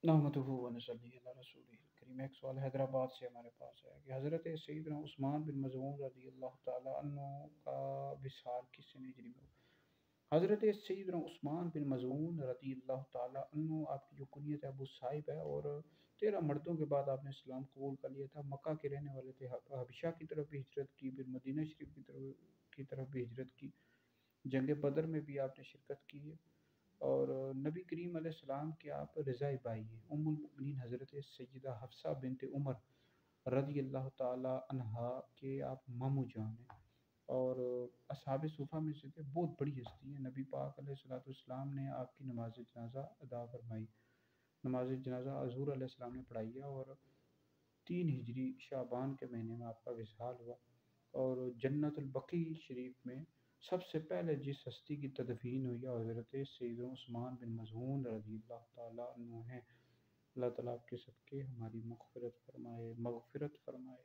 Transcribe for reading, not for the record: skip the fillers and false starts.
نحمدہ و نصلی علی رسولہ الکریم۔ ایک سوال حیدرآباد سے ہمارے پاس ہے کہ حضرت سیدنا عثمان بن مظعون رضی اللہ تعالیٰ عنہ کا وصال کس سن ہجری میں ہوا؟ حضرت سیدنا عثمان بن مظعون رضی اللہ تعالیٰ عنہ، آپ کی جو کنیت ہے ابو صاحب ہے، اور 13 مردوں کے بعد آپ نے اسلام قبول کر لیا تھا۔ مکہ کے رہنے والے تھے، حبشہ کی طرف بھی ہجرت کی، پھر مدینہ شریف کی طرف بھی ہجرت کی، جنگ بدر میں بھی آپ نے شرکت کی ہے، اور نبی کریم علیہ السلام کے آپ رضائی بھائی ہیں۔ ام المؤمنین حضرت سیدہ حفصہ بنت عمر رضی اللہ تعالی عنہا کے آپ ماموں جان ہیں، اور اصحاب صفہ میں سے تھے، بہت بڑی ہستی ہیں۔ نبی پاک علیہ الصلوۃ والسلام نے آپ کی نماز جنازہ ادا فرمائی، نماز جنازہ حضور علیہ السلام نے پڑھائی ہے، اور 3 ہجری شعبان کے مہینے میں آپ کا وصال ہوا، اور جنت البقیع شریف میں سب سے پہلے جس ہستی کی تدفین ہوئی ہے حضرت سیدنا عثمان بن مظعون رضی اللہ تعالیٰ عنہ ہیں۔ اللہ تعالیٰ آپ کے صدقے ہماری مغفرت فرمائے۔